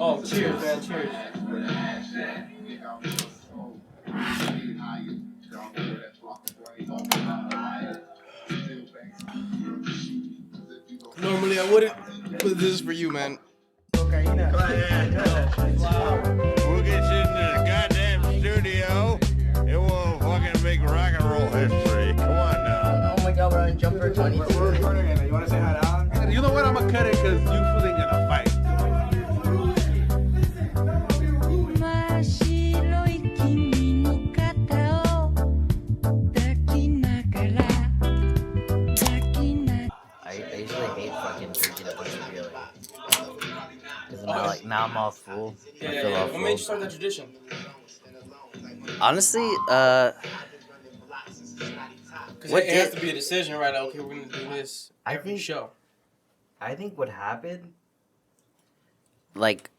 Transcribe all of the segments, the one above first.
Oh, cheers, man. Cheers. Normally I wouldn't, but this is for you, man. We'll get you into the goddamn studio. It will fucking make rock and roll history. Come on now. Oh my god, we're on jumper 22. We're recording it. You want to say hi to Alan? You know what? I'm going to cut it because you fools ain't going to fight. I usually hate fucking drinking a bunch of beer. Because now I'm all full. Yeah, I yeah, feel yeah. all What full. made you start that tradition? Honestly, Because it has to be a decision, right? Like, okay, we're going to do this every show. I think what happened, like,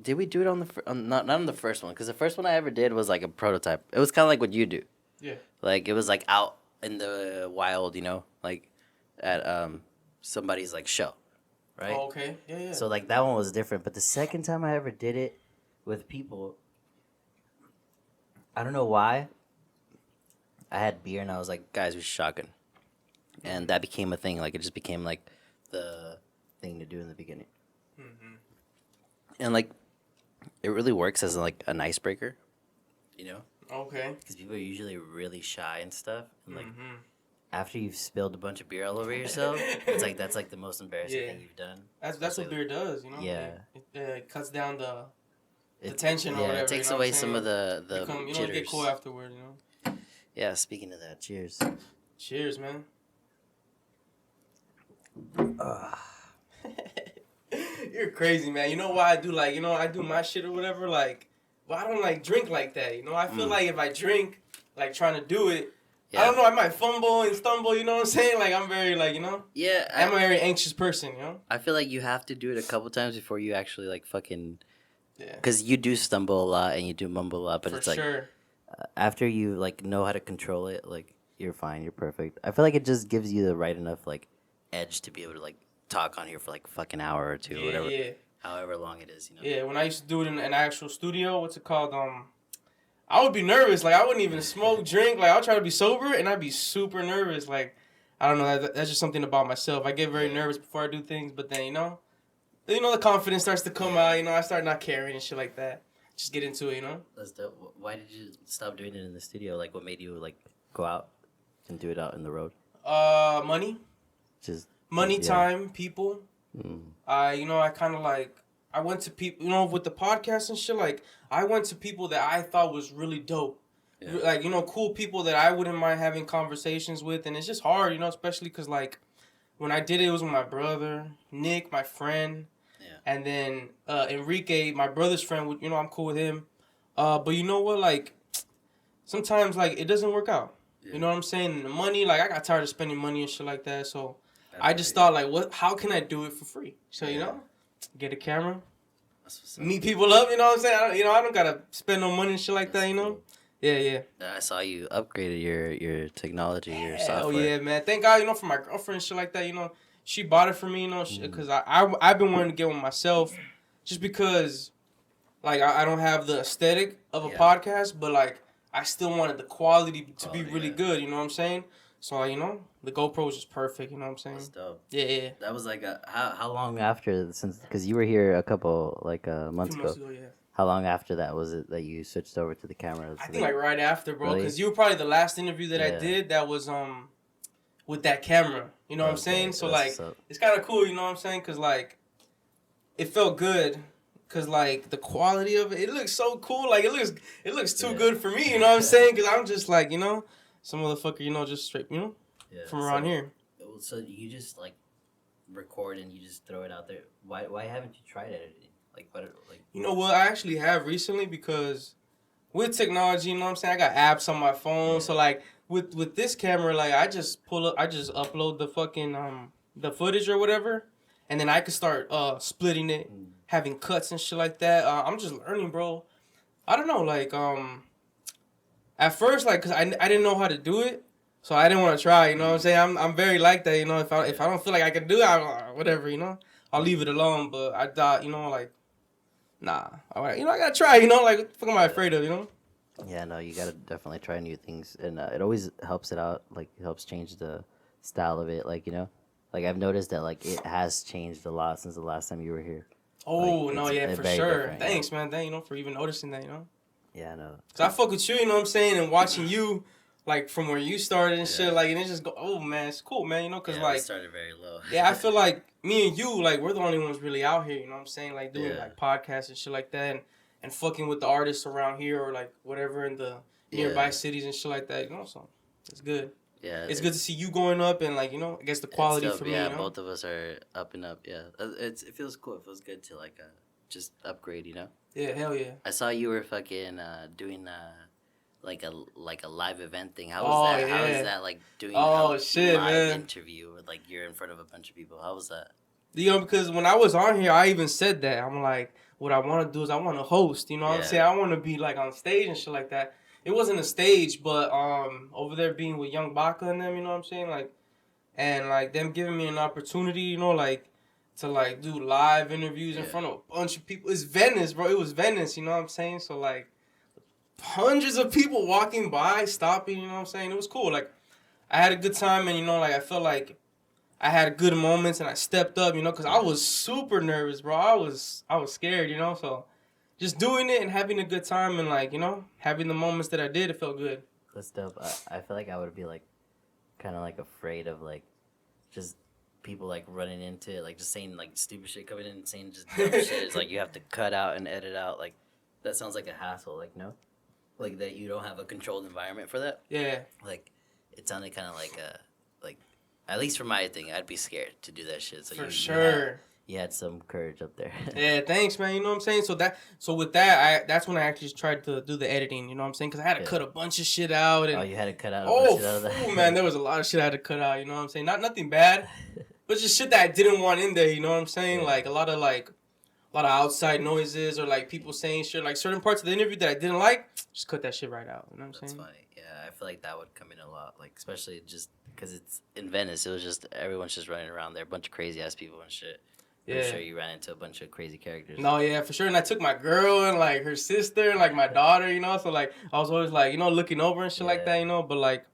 did we do it on the not on the first one? Because the first one I ever did was like a prototype. It was kind of like what you do. Yeah. Like it was like out in the wild, you know, like at somebody's like show, right? Oh, okay. Yeah, yeah. So like that one was different. But the second time I ever did it with people, I don't know why. I had beer and I was like, guys, we should shotgun. And that became a thing. Like it just became like the thing to do in the beginning. Mm-hmm. And like it really works as like an icebreaker, you know? Okay. Because people are usually really shy and stuff. And like Mm-hmm. after you've spilled a bunch of beer all over yourself, it's like that's like the most embarrassing thing you've done. That's what beer does, you know? Yeah. It cuts down the tension or whatever. Yeah, it takes away some of the you don't jitters. get cool afterward, you know? Yeah, speaking of that, cheers. Cheers, man. You're crazy, man. You know why I do I do my shit or whatever, like, well, I don't like drink like that, you know? I feel like if I drink, like trying to do it, I don't know, I might fumble and stumble, you know what I'm saying? Like, I'm very, like, you know? Yeah. I'm a very anxious person, you know? I feel like you have to do it a couple times before you actually, like, fucking... Yeah. Because you do stumble a lot and you do mumble a lot, but For it's like... sure. After you, like, know how to control it, like, you're fine, you're perfect. I feel like it just gives you the right enough, like, edge to be able to, like, talk on here for, like, a fucking hour or two or whatever. Yeah. However long it is, you know? Yeah, when I used to do it in an actual studio, what's it called? I would be nervous. Like, I wouldn't even smoke, drink. Like, I'll try to be sober, and I'd be super nervous. Like, I don't know. That's just something about myself. I get very nervous before I do things, but then, you know, the confidence starts to come out. You know, I start not caring and shit like that. Just get into it, you know? That's dope. Why did you stop doing it in the studio? Like, what made you, like, go out and do it out in the road? Money. Just... Money, time, people. I kind of, like... I went to people, you know, with the podcast and shit, like, I went to people that I thought was really dope. Yeah. Like, you know, cool people that I wouldn't mind having conversations with. And it's just hard, you know, especially because, like, when I did it, it was with my brother, Nick, my friend. Yeah. And then Enrique, my brother's friend, you know, I'm cool with him. But you know what, like, sometimes, like, it doesn't work out. Yeah. You know what I'm saying? The money, like, I got tired of spending money and shit like that. So I just thought, like, how can I do it for free? So, you know? Get a camera, meet people up, you know what I'm saying? I don't gotta spend no money and shit like that, you know? Yeah. I saw you upgraded your technology, your software. Oh, yeah, man. Thank God, you know, for my girlfriend and shit like that, you know. She bought it for me, you know, because I've been wanting to get one myself just because, like, I don't have the aesthetic of a podcast, but, like, I still wanted the quality to be really good, you know what I'm saying? So, you know, the GoPro was just perfect, you know what I'm saying? That's dope. Yeah. That was like how long after, since, because you were here a couple, like, months ago. 2 months ago, yeah. How long after that was it that you switched over to the camera? I think, like, right after, bro, because you were probably the last interview that I did that was, with that camera, you know what I'm saying? So, like, it's kind of cool, you know what I'm saying? Because, like, it felt good. Because, like, the quality of it looks so cool. Like, it looks too good for me, you know what I'm saying? Because I'm just, like, you know, some motherfucker, you know, just straight, you know, from around here. So you just, like, record and you just throw it out there. Why haven't you tried editing? Like, you know what? I actually have recently because with technology, you know what I'm saying? I got apps on my phone. So, like, with this camera, like, I just upload the fucking, the footage or whatever. And then I could start splitting it, having cuts and shit like that. I'm just learning, bro. I don't know, like, at first, like, because I didn't know how to do it, so I didn't want to try, you know what I'm saying? I'm very like that, you know? If I don't feel like I can do it, whatever, you know? I'll leave it alone, but I thought, you know, like, Nah. All right. You know, I gotta try. You know, like what the fuck am I afraid of? You know. Yeah, no, you gotta definitely try new things, and it always helps it out. Like, it helps change the style of it. Like, like I've noticed that like it has changed a lot since the last time you were here. Oh Like, no, yeah, for very sure. different, Thanks, man. Thank for even noticing that. You know. Yeah, no. Cause I fuck with you. You know what I'm saying, and watching you. Like from where you started and shit, like, and it just go, oh man, it's cool, man, you know, cause like, we started very low. yeah, I feel like me and you, like, we're the only ones really out here, you know what I'm saying, like doing like podcasts and shit like that, and fucking with the artists around here or like whatever in the nearby cities and shit like that, you know, so it's good. Yeah, it's good to see you going up and like, you know, I guess the quality for me. Yeah, you know? both of us are up and up. Yeah, it feels cool. It feels good to like just upgrade, you know. Yeah, hell yeah. I saw you were fucking doing like a live event thing. How was that? Yeah. How was that like doing shit, live man. interview with like you're in front of a bunch of people? How was that? You know, because when I was on here, I even said that. I'm like, what I want to do is I want to host, you know what I'm saying? I want to be like on stage and shit like that. It wasn't a stage, but over there being with Young Baka and them, you know what I'm saying? Like, and like them giving me an opportunity, you know, like to like do live interviews in front of a bunch of people. It's Venice, bro. It was Venice, you know what I'm saying? So like hundreds of people walking by, stopping, you know what I'm saying? It was cool. Like I had a good time, and you know, like I felt like I had good moments, and I stepped up, you know, because I was super nervous, bro. I was scared, you know, so just doing it and having a good time and, like, you know, having the moments that I did, it felt good. That's dope. I feel like I would be, like, kind of, like, afraid of, like, just people, like, running into it, like, just saying, like, stupid shit, coming in and saying just dumb shit. It's like you have to cut out and edit out. Like, that sounds like a hassle, like, no? Like, that you don't have a controlled environment for that? Yeah. Like, it sounded kind of like at least for my thing, I'd be scared to do that shit. So for sure. You had some courage up there. Yeah, thanks, man. You know what I'm saying? So with that, that's when I actually tried to do the editing. You know what I'm saying? Because I had to cut a bunch of shit out. And, you had to cut out a bunch of shit out of that? Oh, man, there was a lot of shit I had to cut out. You know what I'm saying? Nothing bad, but just shit that I didn't want in there. You know what I'm saying? Like a lot of outside noises or like people saying shit, like certain parts of the interview that I didn't like. Just cut that shit right out. You know what I'm saying? That's funny. Yeah, I feel like that would come in a lot. Like especially just because it's in Venice, it was just everyone's just running around there, a bunch of crazy ass people and shit. Yeah. I'm sure you ran into a bunch of crazy characters. No, yeah, for sure. And I took my girl and like her sister and like my daughter, you know. So like I was always like, you know, looking over and shit like that, you know. But like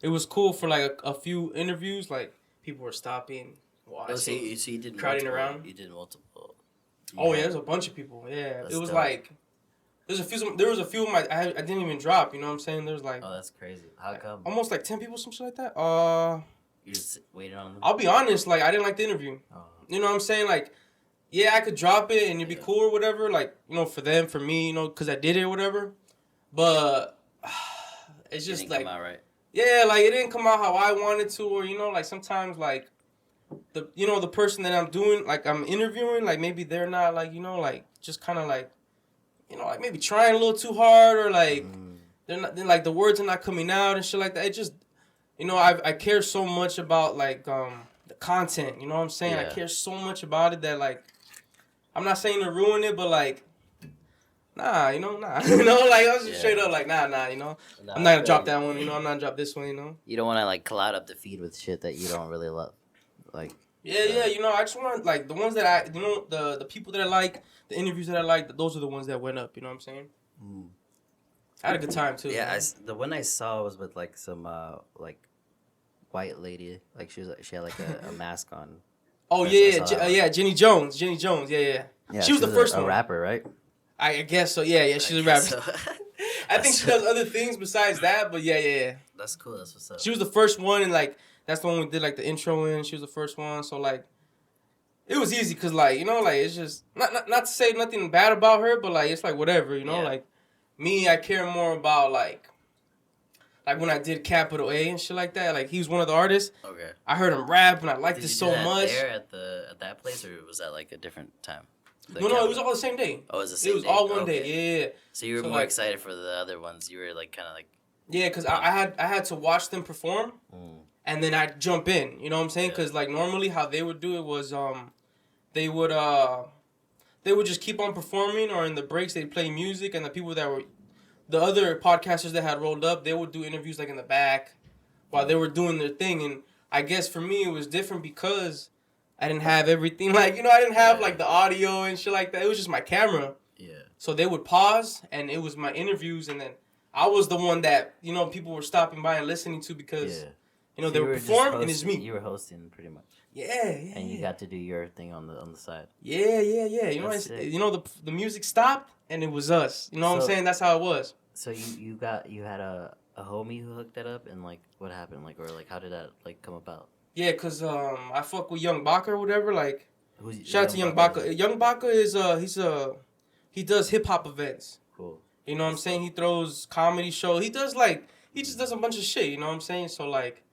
it was cool for like a few interviews. Like people were stopping, watching, so you did crowding multiple, around. You did multiple. Oh yeah, there's a bunch of people. Yeah, That's it was dope. like there was a few of my I didn't even drop. You know what I'm saying? There was like that's crazy. How come? Almost like 10 people, some shit like that. You just waited on them. I'll be honest, like I didn't like the interview. You know what I'm saying? Like, yeah, I could drop it and it'd be cool or whatever. Like, you know, for them, for me, you know, because I did it or whatever. But it's just like, come out right. Yeah, like it didn't come out how I wanted to, or you know, like sometimes like the person that I'm doing, like I'm interviewing, like maybe they're not like, you know, like just kind of like, you know, like maybe trying a little too hard or like they're like the words are not coming out and shit like that. It just, you know, I care so much about like the content, you know what I'm saying? I care so much about it that like I'm not saying to ruin it, but like nah, you know, nah. You know, like I was just straight up like nah, you know. I'm not gonna drop that one, you know, I'm not gonna drop this one, you know. You don't wanna like cloud up the feed with shit that you don't really love. Like Yeah, you know, I just want like the ones that I, you know, the people that I like, the interviews that I like, those are the ones that went up. You know what I'm saying? I had a good time too. Yeah, the one I saw was with like some like white lady, like she had like a mask on. Oh yeah, Jenny Jones, yeah. She was the first one. A rapper, right? I guess so. Yeah, she's a rapper. So. I think she does other things besides that, but yeah. That's cool. That's what's up. She was the first one, and like that's the one we did like the intro in. She was the first one, so like it was easy because like, you know, like it's just not to say nothing bad about her, but like it's like whatever, you know, like me, I care more about like when I did Capital A and shit like that. Like he was one of the artists. Okay. I heard him rap and I liked it so much. There at that place, or was that like a different time? No, it was all the same day. Oh, it was the same day? It was all one day, yeah. So you were more excited for the other ones. You were like kind of like... Yeah, because I had to watch them perform, and then I'd jump in. You know what I'm saying? Because like normally how they would do it was they would just keep on performing, or in the breaks they'd play music, and the people that were... The other podcasters that had rolled up, they would do interviews like in the back while they were doing their thing. And I guess for me it was different because I didn't have everything. Like, you know, I didn't have like the audio and shit like that. It was just my camera. Yeah. So they would pause, and it was my interviews, and then I was the one that, you know, people were stopping by and listening to because, you know, So they you would were just perform, and it's hosting- me. You were hosting pretty much. Yeah. And you got to do your thing on the side. Yeah. You know, That's sick. you know, the music stopped, and it was us. You know what I'm So- saying? That's how it was. So you had a homie who hooked that up, and like what happened, like, or like how did that like come about? Yeah, cause I fuck with Young Baka or whatever. Like, Who's shout out to Young Baka. Young Baka is he does hip hop events. Cool. You know what I'm saying? He throws comedy show. He just does a bunch of shit. You know what I'm saying? So like,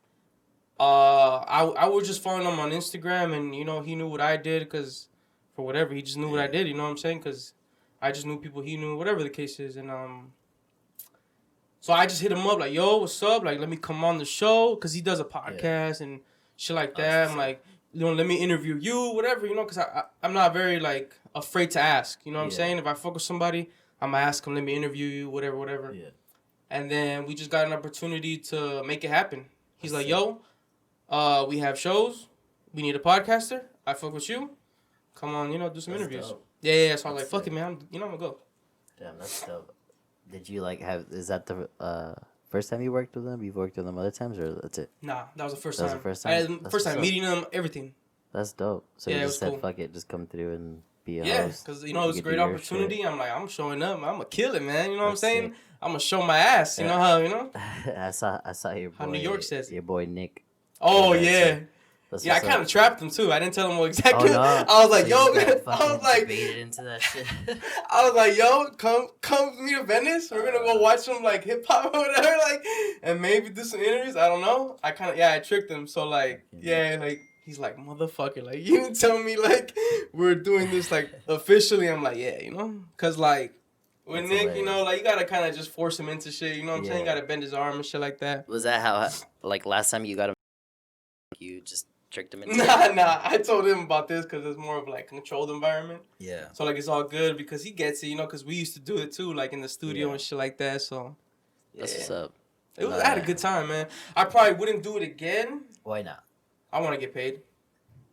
I was just following him on Instagram, and you know he knew what I did, cause for whatever he just knew what I did. You know what I'm saying? Cause I just knew people he knew, whatever the case is, and so I just hit him up like, yo, what's up? Like, let me come on the show, cause he does a podcast and shit like that. I'm like, you know, let me interview you, whatever, you know, cause I'm not very like afraid to ask. You know what I'm saying? If I fuck with somebody, I'm gonna ask him, let me interview you, whatever. Yeah. And then we just got an opportunity to make it happen. He's like, yo, we have shows. We need a podcaster. I fuck with you. Come on, you know, do some interviews. Dope. Yeah. So I was like, fuck it, man. I'm gonna go. Damn, that's dope. Did you like is that the first time you worked with them? You've worked with them other times, or that's it? Nah, that was the first That time. was the first time? First That's time what's meeting them, everything. That's dope. So Yeah, you it just was said, cool. fuck it, just come through and be a Yeah, host. because, you know, it was a You great do your opportunity. shit. I'm like, I'm showing up. I'm going to kill it, man. You know what I'm That's saying? sick. I'm going to show my ass. You know how, you know? I saw your boy. How New York says it. Your boy Nick. Oh, That's yeah. sick. That's Yeah, I what's kind of up. trapped him, too. I didn't tell him what exactly. Oh, no. I was like, So yo, you got I fucking was like, baited into that shit. I was like, yo, come with me to Venice. We're going to go watch some, like, hip-hop or whatever, like, and maybe do some interviews. I don't know. I tricked him. So, like, yeah, like, he's like, motherfucker, like, you didn't tell me, like, we're doing this, like, officially. I'm like, yeah, you know? Because, like, with That's Nick, you know, hilarious. like, you got to kind of just force him into shit. You know what I'm saying? You Yeah. got to bend his arm and shit like that. Was that how, like, last time you got him, you just tricked him into Nah. I told him about this because it's more of, like, controlled environment. Yeah. So, like, it's all good because he gets it, you know, because we used to do it, too, like, in the studio Yeah. and shit like that. So, That's yeah. what's up. I had a good time, man. I probably wouldn't do it again. Why not? I want to get paid.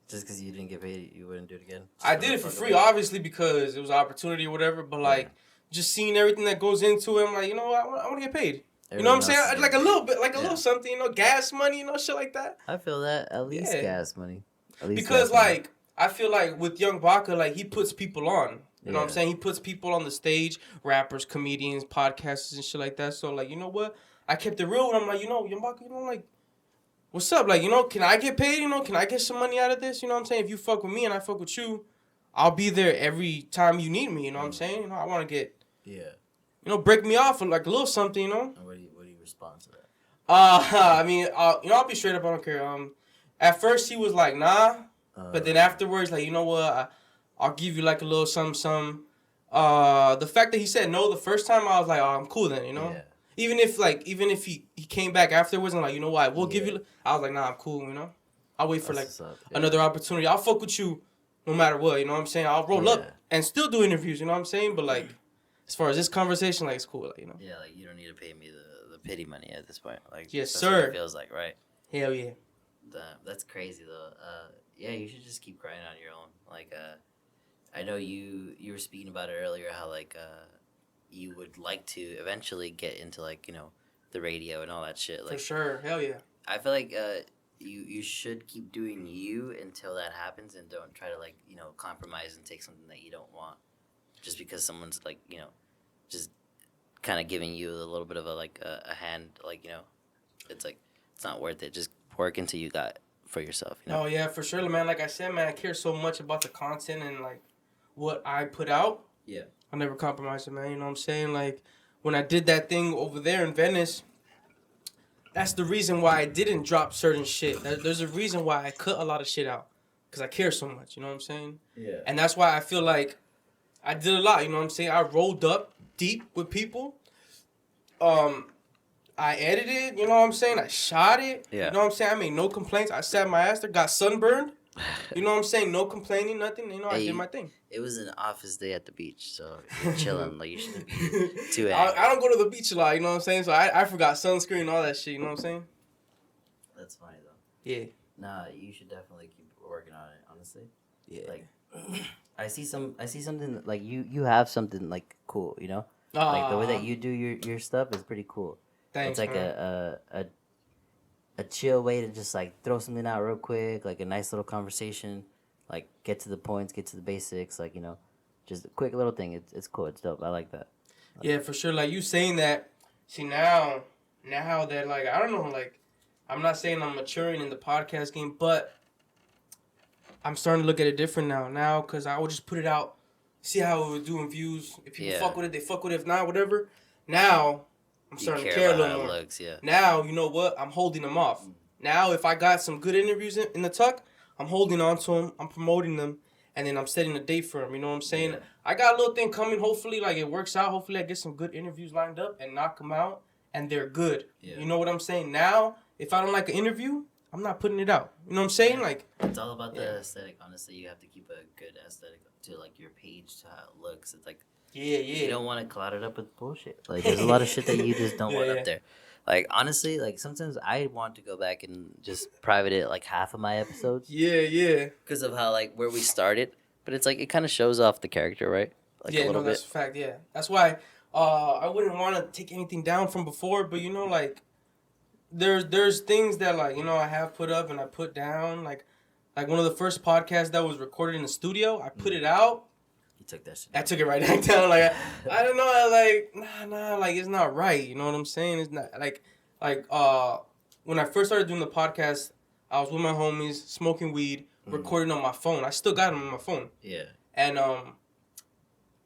Just because you didn't get paid, you wouldn't do it again? I did it for free, obviously, because it was an opportunity or whatever. But, like, just seeing everything that goes into it, I'm like, you know what? I want to get paid. You know what I'm saying? Like a little bit, like a little something, you know, gas money, you know, shit like that. I feel that. At least Yeah. gas money. At least Because, gas money. like, I feel like with Young Baka, like, he puts people on. You know what I'm Yeah. saying? He puts people on the stage, rappers, comedians, podcasters, and shit like that. So, like, you know what? I kept it real, and I'm like, you know, Young Baka, you know, like, what's up? Like, you know, can I get paid? You know, can I get some money out of this? You know what I'm saying? If you fuck with me and I fuck with you, I'll be there every time you need me. You know what I'm saying? You know, I want to get, Yeah. you know, break me off with, like, a little something, you know? And what do you respond to that? I mean, you know, I'll be straight up. I don't care. At first he was like, nah, but then afterwards, like, you know what? I'll give you like a little some. The fact that he said no the first time, I was like, oh, I'm cool then, you know. Yeah. Even if he came back afterwards and like, you know what? We'll give you. I was like, nah, I'm cool, you know. I'll wait for like That's what's up. Yeah. another opportunity. I'll fuck with you no matter what. You know what I'm saying? I'll roll up Yeah. and still do interviews. You know what I'm saying? But like, as far as this conversation, like, it's cool, like, you know. Yeah, like you don't need to pay me the pity money at this point. Like, Yes, that's sir. What it feels like, right? Hell yeah. That's crazy though. Yeah, you should just keep grinding on your own. Like, I know you were speaking about it earlier. How like you would like to eventually get into like, you know, the radio and all that shit. Like, For sure. Hell yeah. I feel like you should keep doing you until that happens, and don't try to like, you know, compromise and take something that you don't want just because someone's like, you know, just kind of giving you a little bit of a like a hand, like, you know, it's like it's not worth it. Just work until you got for yourself, you know? Oh yeah, for sure, man. Like I said, man, I care so much about the content and like what I put out. Yeah. I never compromise it, man. You know what I'm saying? Like when I did that thing over there in Venice, that's the reason why I didn't drop certain shit. There's a reason why I cut a lot of shit out, because I care so much. You know what I'm saying? Yeah. And that's why I feel like I did a lot. You know what I'm saying? I rolled up deep with people. I edited, you know what I'm saying? I shot it. Yeah. You know what I'm saying? I made no complaints. I sat my ass there, got sunburned. You know what I'm saying? No complaining, nothing. You know, I Hey, did my thing. It was an office day at the beach, so you're chilling. Like, you shouldn't be too angry. I don't go to the beach a lot, you know what I'm saying? So I forgot sunscreen and all that shit, you know what I'm saying? That's funny though. Yeah. Nah, you should definitely keep working on it. Honestly, Yeah. like I see something like you have something like cool, you know? Like the way that you do your stuff is pretty cool. Thanks, It's like man. a chill way to just like throw something out real quick, like a nice little conversation, like get to the points, get to the basics, like, you know, just a quick little thing. It's cool. It's dope. I like that. Yeah, for sure. Like you saying that. See now that like I don't know, like I'm not saying I'm maturing in the podcast game, but I'm starting to look at it different now. Now, cause I would just put it out, see how it was doing views. If people fuck with it, they fuck with it. If not, whatever. Now I'm starting to care a little more. Looks, yeah. Now you know what? I'm holding them off. Now if I got some good interviews in the tuck, I'm holding on to them. I'm promoting them. And then I'm setting a date for him. You know what I'm saying? Yeah. I got a little thing coming. Hopefully, like, it works out. Hopefully, I get some good interviews lined up and knock them out. And they're good. Yeah. You know what I'm saying? Now, if I don't like an interview, I'm not putting it out. You know what I'm saying? Like, it's all about the aesthetic. Honestly, you have to keep a good aesthetic to, like, your page, to how it looks. It's like, you don't want to cloud it up with bullshit. Like, there's a lot of shit that you just don't want up there. Like, honestly, like, sometimes I want to go back and just private it, like, half of my episodes. Yeah. Because of how, like, where we started. But it's, like, it kind of shows off the character, right? Like, a little bit. That's a fact, yeah. That's why I wouldn't want to take anything down from before. But, you know, like, there's things that, like, you know, I have put up and I put down. Like one of the first podcasts that was recorded in the studio, I put it out. You took that shit down. I took it right back down. Like, I don't know, like, nah, like, it's not right. You know what I'm saying? It's not, like, when I first started doing the podcast, I was with my homies, smoking weed, recording on my phone. I still got them on my phone. Yeah. And,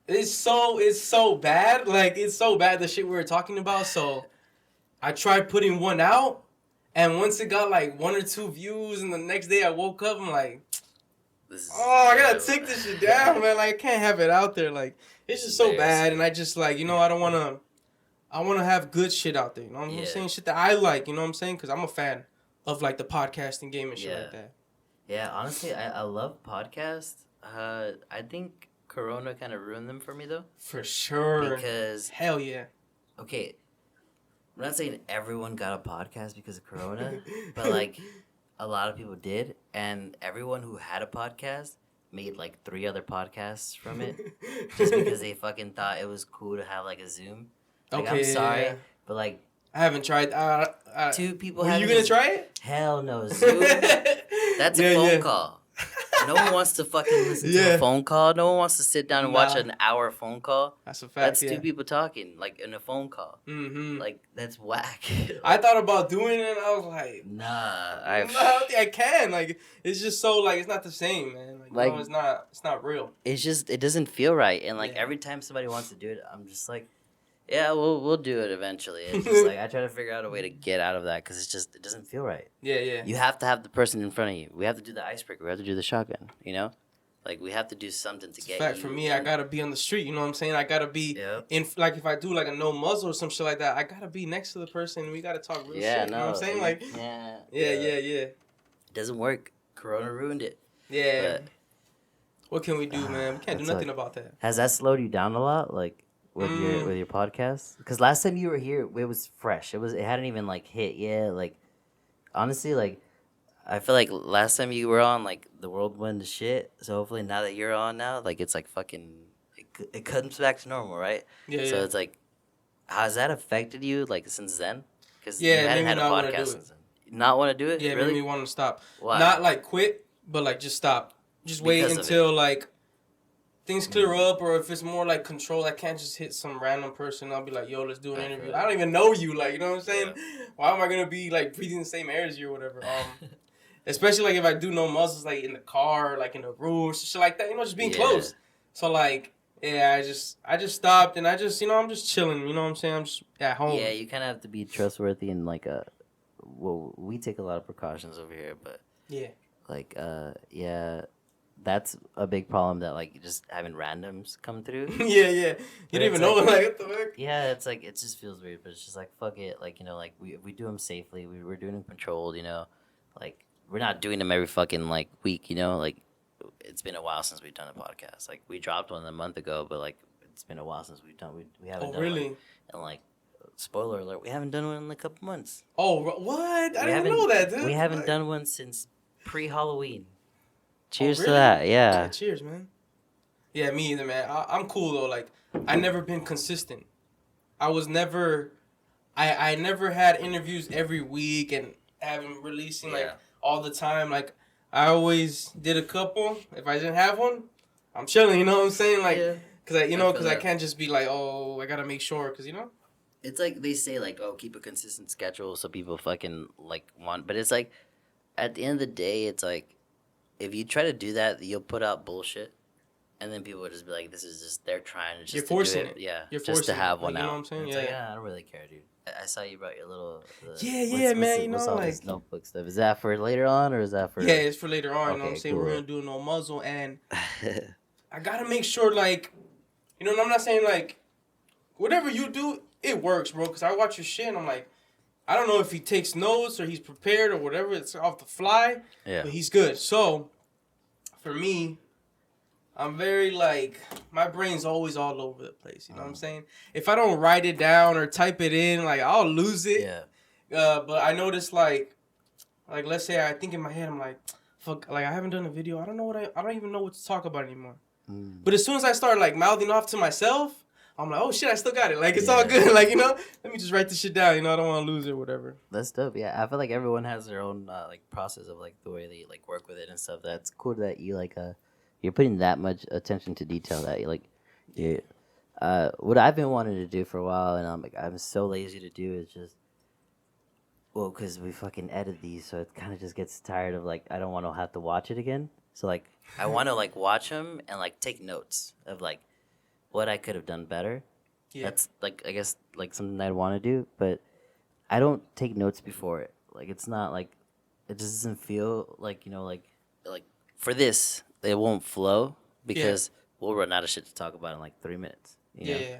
it's so bad. Like, it's so bad, the shit we were talking about. So, I tried putting one out, and once it got, like, 1 or 2 views, and the next day I woke up, I'm like, I gotta take this shit down, man. Like, I can't have it out there. Like, it's just so bad, and I just, like, you know, I want to have good shit out there, you know what I'm saying? Shit that I like, you know what I'm saying? Because I'm a fan of, like, the podcasting game and shit like that. Yeah, honestly, I love podcasts. I think Corona kind of ruined them for me, though. For sure. Because... Hell yeah. Okay, I'm not saying everyone got a podcast because of Corona, but, like, a lot of people did, and everyone who had a podcast made, like, 3 other podcasts from it, just because they fucking thought it was cool to have, like, a Zoom. Like, I'm sorry, but, like... I haven't tried. 2 people Are you going to try it? Hell no. Zoom? That's a phone call. No one wants to fucking listen to a phone call. No one wants to sit down and watch an hour phone call. That's a fact. That's 2 people talking, like, in a phone call. Mm-hmm. Like, that's whack. I thought about doing it, and I was like, nah. I don't think I can. Like, it's just so, like, it's not the same, man. Like, no, it's not real. It's just, it doesn't feel right. And, like, every time somebody wants to do it, I'm just like, yeah, we'll do it eventually. It's just like I try to figure out a way to get out of that because it's just it doesn't feel right. Yeah. You have to have the person in front of you. We have to do the icebreaker. We have to do the shotgun. You know, like we have to do something to get. Fact for me, I gotta be on the street. You know what I'm saying? I gotta be in like if I do like a no muzzle or some shit like that, I gotta be next to the person. We gotta talk real shit. You know what I'm saying? Like yeah. It doesn't work. Corona ruined it. Yeah. But, what can we do, man? We can't do nothing about that. Has that slowed you down a lot? Like. With your podcast, because last time you were here, it was fresh. It hadn't even like hit yet. Like honestly, like I feel like last time you were on, like the world went to shit. So hopefully now that you're on now, like it's like fucking it comes back to normal, right? Yeah. So it's like, has that affected you like since then? Because you hadn't had a podcast since then. Not want to do it? Yeah, really? Made me want to stop. Why? Not like quit, but like just stop. Just wait until like. Things clear up, or if it's more like control, I can't just hit some random person. I'll be like, yo, let's do an interview. I don't even know you, like, you know what I'm saying? Yeah. Why am I gonna be like breathing the same air as you or whatever? Especially like if I do no muzzles, like in the car, like in the room, shit like that. You know, just being close. So like, I just stopped and I just, you know, I'm just chilling. You know what I'm saying? I'm just at home. Yeah, you kind of have to be trustworthy and like well, we take a lot of precautions over here, but like that's a big problem that like just having randoms come through. Yeah. You don't even know like what the fuck. Yeah, it's like it just feels weird, but it's just like fuck it. Like, you know, like we do them safely. We're doing them controlled. You know, like we're not doing them every fucking like week. You know, like it's been a while since we've done a podcast. Like we dropped one a month ago, but like it's been a while since we haven't done really? One. And like spoiler alert, we haven't done one in a couple months. Oh, what? I didn't know that, dude. We haven't done one since pre-Halloween. Cheers to that, yeah. Cheers, man. Yeah, me either, man. I'm cool though. Like, I never been consistent. I was never, I never had interviews every week and having releasing like all the time. Like, I always did a couple. If I didn't have one, I'm chilling. You know what I'm saying? Like, cause I can't just be like, oh, I gotta make sure, cause It's like they say, like, oh, keep a consistent schedule so people fucking, like, want... But it's like, at the end of the day, it's like, if you try to do that, you'll put out bullshit. And then people will just be like, this is just... They're trying to just... You're forcing it. Yeah. You're just to have one like, out. You know what I'm saying? It's Yeah. like, I don't really care, dude. I saw you brought your little... Man. What's all this notebook stuff? Is that for later on, or is that for... Yeah, it's for later on. Okay, You know what I'm saying? cool. We're gonna do no muzzle, and I gotta make sure, like, you know, I'm not saying like, whatever you do, it works, bro. Cause I watch your shit, and I'm like, I don't know if he takes notes or he's prepared or whatever. It's off the fly, but he's good. So, for me, I'm very like, my brain's always all over the place. You know what I'm saying? If I don't write it down or type it in, like, I'll lose it. Yeah. But I noticed like let's say I think in my head, I'm like, fuck, like I haven't done a video. I don't even know what to talk about anymore. But as soon as I start like mouthing off to myself, I'm like, oh shit, I still got it. Like, it's all good. Like, you know, let me just write this shit down. You know, I don't want to lose it or whatever. That's dope. Yeah, I feel like everyone has their own like process of like the way they like work with it and stuff. That's cool that you like you're putting that much attention to detail that you like. You, what I've been wanting to do for a while, and I'm so lazy to do, is just because we fucking edit these, so it kind of just gets tired of like I don't want to have to watch it again. So like I want to like watch them and like take notes of like what I could have done better. Yeah. That's like I guess like something I'd want to do, but I don't take notes before it. Like it's not like it just doesn't feel like, you know, like for this it won't flow because we'll run out of shit to talk about in like 3 minutes. You know? Yeah.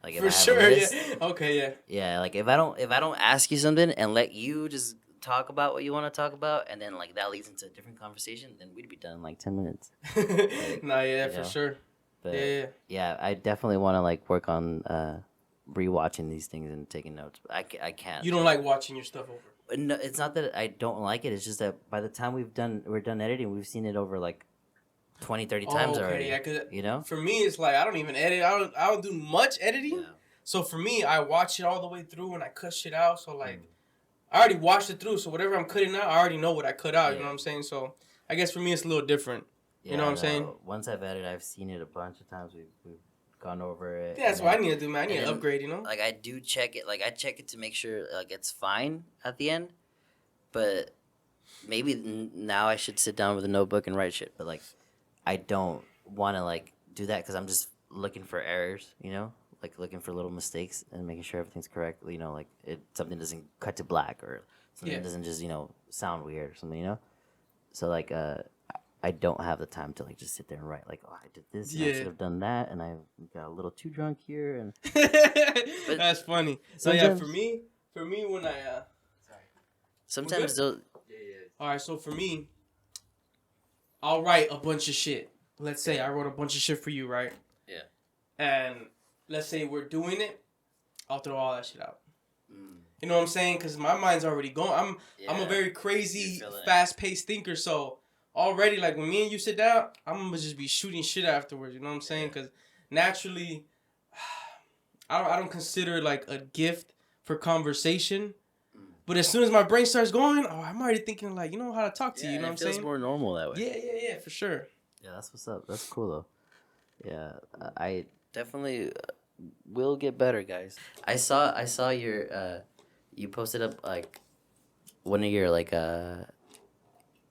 Like if for sure. Yeah. Okay. Yeah. Yeah. Like if I don't ask you something and let you just talk about what you want to talk about, and then like that leads into a different conversation, then we'd be done in like 10 minutes. Like, nah. Yeah. For sure. But yeah, I definitely want to like work on rewatching these things and taking notes. But I can't. You don't like watching your stuff over? No, it's not that I don't like it. It's just that by the time we're done editing, we've seen it over like 20, 30 times already. Yeah, 'cause you know? For me, it's like I don't even edit. I don't do much editing. Yeah. So for me, I watch it all the way through and I cut shit out. So like, I already watched it through. So whatever I'm cutting out, I already know what I cut out. You know what I'm saying? So I guess for me, it's a little different. Yeah, you know what I'm saying? Once I've edited, I've seen it a bunch of times. We've gone over it. Yeah, that's what I need to do, man. I need to upgrade, you know? Like, I do check it. Like, I check it to make sure, like, it's fine at the end. But maybe now I should sit down with a notebook and write shit. But, like, I don't want to, like, do that because I'm just looking for errors, you know? Like, looking for little mistakes and making sure everything's correct. You know, like, something doesn't cut to black or something doesn't just, you know, sound weird or something, you know? So, like, I don't have the time to like just sit there and write like, oh, I did this, and I should have done that, and I got a little too drunk here, and that's funny. So yeah, for me when I sometimes they'll all right. So for me, I'll write a bunch of shit. Let's say I wrote a bunch of shit for you, right? Yeah. And let's say we're doing it, I'll throw all that shit out. You know what I'm saying? Because my mind's already going. I'm a very crazy, fast-paced thinker, so. Already, like, when me and you sit down, I'm going to just be shooting shit afterwards, you know what I'm saying? Because naturally, I don't consider, like, a gift for conversation. But as soon as my brain starts going, I'm already thinking, like, you know how to talk to you, you know what I'm saying? It feels more normal that way. Yeah, for sure. Yeah, that's what's up. That's cool, though. Yeah, I definitely will get better, guys. I saw your, you posted up, like, one of your, like,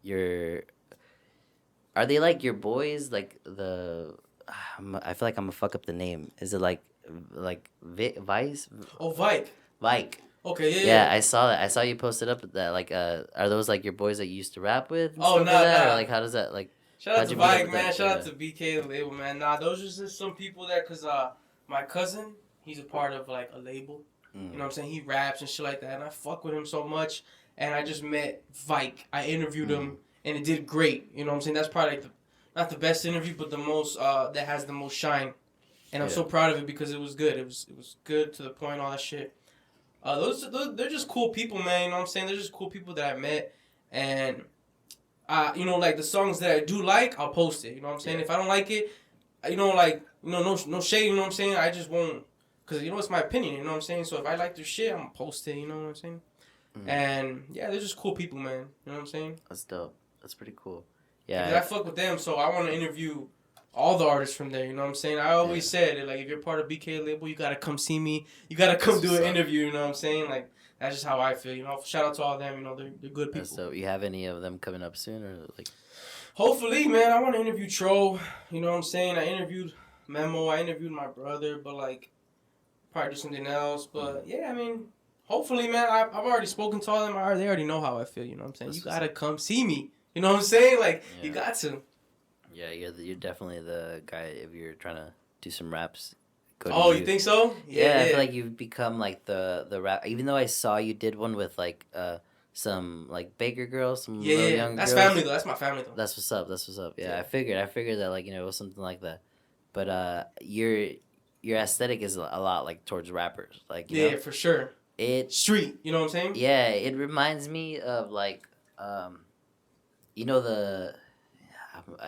your... Are they like your boys? Like I feel like I'm gonna fuck up the name. Is it like Vice? Oh, Vike. Vike. Okay, yeah. I saw that. I saw you posted up that. Like, are those like your boys that you used to rap with? Oh, no. Or like, how does that like? Shout out to Vike, man. Shout out to BK the label, man. Nah, those are just some people there, cause my cousin, he's a part of like a label. You know what I'm saying? He raps and shit like that, and I fuck with him so much. And I just met Vike. I interviewed him. And it did great. You know what I'm saying? That's probably like not the best interview, but the most that has the most shine. And I'm so proud of it because it was good. It was good to the point, all that shit. Those they're just cool people, man. You know what I'm saying? They're just cool people that I met. And you know, like the songs that I do like, I'll post it. You know what I'm saying? If I don't like it, no shade, you know what I'm saying? I just won't, because, it's my opinion, you know what I'm saying? So if I like their shit, I'm going to post it, you know what I'm saying? And, yeah, they're just cool people, man. You know what I'm saying? That's dope. That's pretty cool. Yeah. Yeah. I fuck with them, so I want to interview all the artists from there, you know what I'm saying? I always said, like, if you're part of BK label, you got to come see me. You got to come do an interview, you know what I'm saying? Like, that's just how I feel, Shout out to all them, they're good people. So you have any of them coming up soon, or like? Hopefully, man. I want to interview Tro. You know what I'm saying? I interviewed Memo. I interviewed my brother, but like, probably do something else. But yeah, I mean, hopefully, man. I've already spoken to all of them. They already know how I feel. You know what I'm saying? You gotta come see me. You know what I'm saying? Like, you got to. Yeah, you're definitely the guy if you're trying to do some raps. Oh, you think so? Yeah, I feel like you've become like the rap. Even though I saw you did one with like some like Baker girls, some little young that's girls. family though. That's my family though. That's what's up. Yeah, I figured that like it was something like that. But your aesthetic is a lot like towards rappers, like you know? For sure. Street, you know what I'm saying? Yeah, it reminds me of like the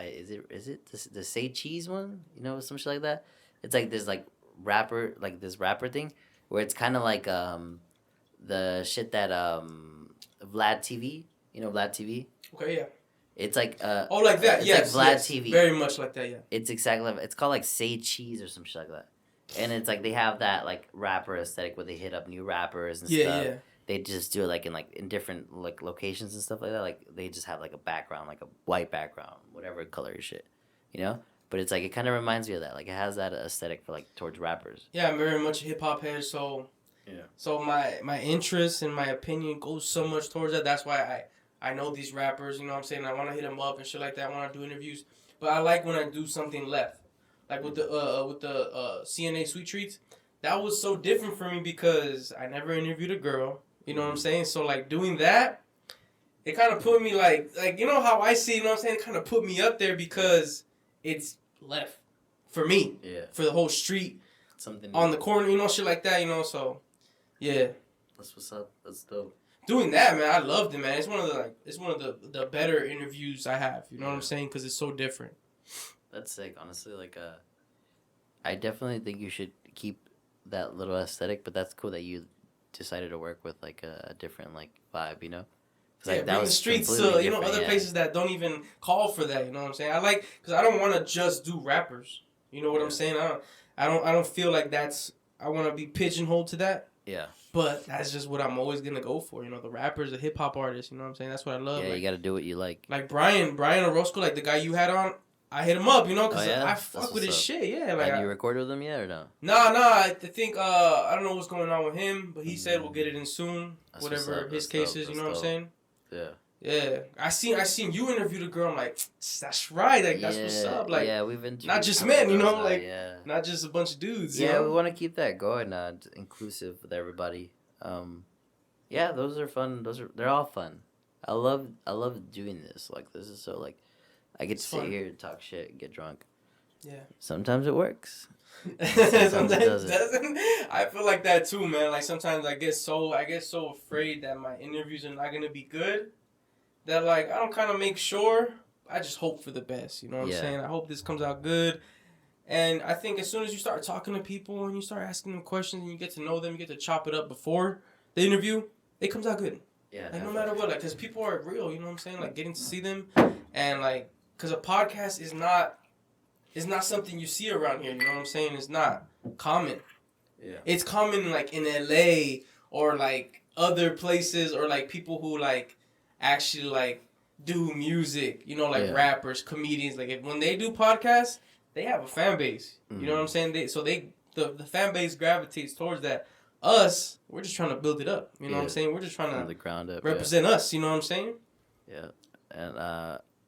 is it the Say Cheese one? Some shit like that. It's like this rapper thing where it's kind of like the shit that Vlad TV, Vlad TV. Okay, yeah. It's like like that. Yes, like Vlad yes. TV. Very much like that, yeah. It's exactly. It's called like Say Cheese or some shit like that. And it's like they have that like rapper aesthetic where they hit up new rappers and stuff. Yeah. They just do it like in different like locations and stuff like that. Like they just have like a background, like a white background, whatever color your shit, But it's like it kind of reminds me of that. Like it has that aesthetic for like towards rappers. Yeah, I'm very much a hip hop head, so yeah. So my interest and my opinion goes so much towards that. That's why I know these rappers. You know what I'm saying? I want to hit them up and shit like that. I want to do interviews, but I like when I do something left, like with the CNA Sweet Treats. That was so different for me because I never interviewed a girl. You know what I'm saying? So like doing that, it kind of put me like how I see. You know what I'm saying? It kind of put me up there because it's left for me. Yeah. For the whole street. Something on the corner, shit like that, So, yeah. That's what's up. That's dope. Doing that, man, I loved it, man. It's one of the better interviews I have. You know what I'm saying? Because it's so different. That's sick, honestly. Like, I definitely think you should keep that little aesthetic, but that's cool that you decided to work with like a different like vibe, Like, that was the streets to other places that don't even call for that. You know what I'm saying? Because I don't want to just do rappers. You know what I'm saying? I don't feel like I want to be pigeonholed to that. Yeah. But that's just what I'm always gonna go for. The rappers, the hip hop artists. You know what I'm saying? That's what I love. Yeah, you gotta do what you like. Like Brian Orozco, like the guy you had on. I hit him up, because I fuck with his shit. Yeah, like. Have you recorded with him yet or no? Nah. I think I don't know what's going on with him, but he said we'll get it in soon. That's whatever his case is. You know what I'm saying? Yeah. Yeah, I seen you interview the girl. I'm like, that's right. Like that's what's up. Like, yeah, we've been not just men, like not just a bunch of dudes. Yeah, we want to keep that going, inclusive with everybody. Yeah, those are fun. They're all fun. I love doing this. Like this is so like, I get to sit here and talk shit and get drunk. Yeah. Sometimes it works. Sometimes it doesn't. I feel like that too, man. Like sometimes I get so afraid that my interviews are not gonna be good. That like I don't kind of make sure. I just hope for the best. You know what I'm saying? I hope this comes out good. And I think as soon as you start talking to people and you start asking them questions and you get to know them, you get to chop it up before the interview, it comes out good. Yeah. Like no matter what, like because people are real. You know what I'm saying? Like getting to see them and like because a podcast is not something you see around here. You know what I'm saying? It's not common. Yeah. It's common like in LA or like other places or like people who like actually like do music, like rappers, comedians. Like when they do podcasts, they have a fan base. Mm-hmm. You know what I'm saying? The fan base gravitates towards that. Us, we're just trying to build it up. You know what I'm saying? We're just trying to the ground up, represent us. You know what I'm saying? Yeah, and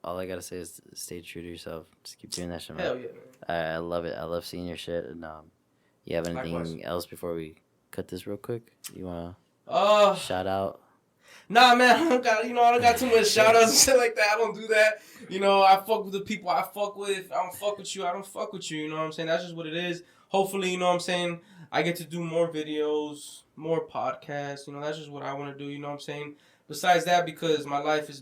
all I gotta say is stay true to yourself. Just keep doing that shit, man. Hell yeah, man. I love it. I love seeing your shit. And you have anything else before we cut this real quick? You wanna shout out? Nah, man, I don't got too much shout outs and shit like that. I don't do that. I fuck with the people I fuck with. I don't fuck with you. I don't fuck with you. You know what I'm saying? That's just what it is. Hopefully, you know what I'm saying, I get to do more videos, more podcasts. That's just what I want to do. You know what I'm saying? Besides that, because my life is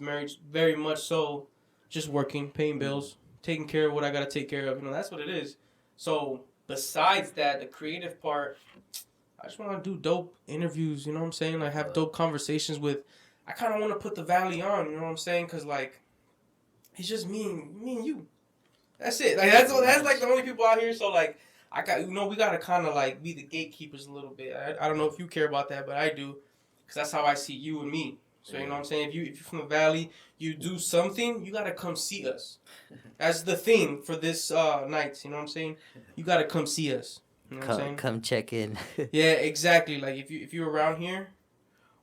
very much so just working, paying bills, taking care of what I gotta take care of. You know, that's what it is. So besides that, the creative part, I just want to do dope interviews. You know what I'm saying? Like have dope conversations with. I kind of want to put the Valley on. You know what I'm saying? Cause like, it's just me and you. That's it. Like that's like the only people out here. So like, I got we gotta kind of like be the gatekeepers a little bit. I don't know if you care about that, but I do, cause that's how I see you and me. So you know what I'm saying? If you're from the Valley, you do something, you gotta come see us. That's the theme for this night. You know what I'm saying? You gotta come see us. You know what I'm saying? Come check in. Yeah, exactly. Like if you're around here,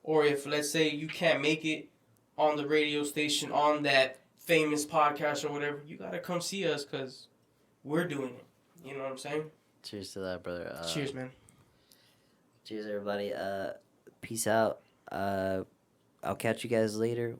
or if let's say you can't make it on the radio station on that famous podcast or whatever, you gotta come see us because we're doing it. You know what I'm saying? Cheers to that, brother. Cheers, man. Cheers, everybody. Peace out. I'll catch you guys later.